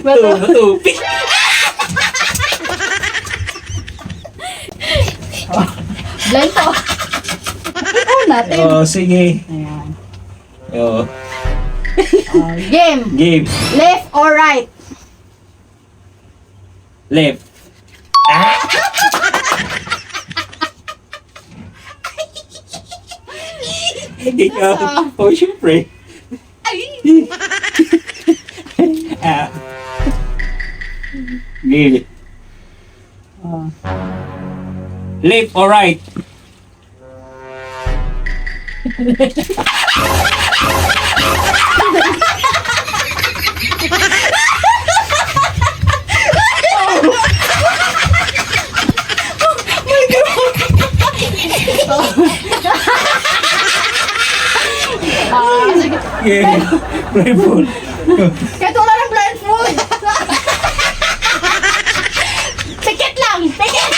Bato. Blind to. Ikaw natin. Oh, sige. Ayan. Oh, Game. game. Left or right? Left. Ikaw. Oh, syempre. Ah. Game. Oh. Left or right? Sige. Game. Blindfold. Kahit wala ng blindfold. Pikit lang. Pikit.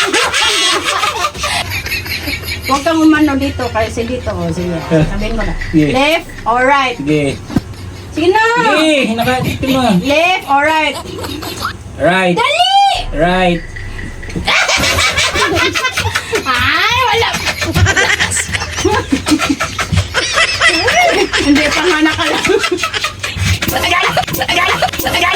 Huwag kang umano dito. Kasi dito. Oh, sige. Sabihin mo na. Yeah. Left or right? Sige. Sige na. Sige, nakadito mo. Left or right? Right. Dali! Right. Ay, wala. Hindi pa nga nakalang. Matagal! Matagal! Matagal!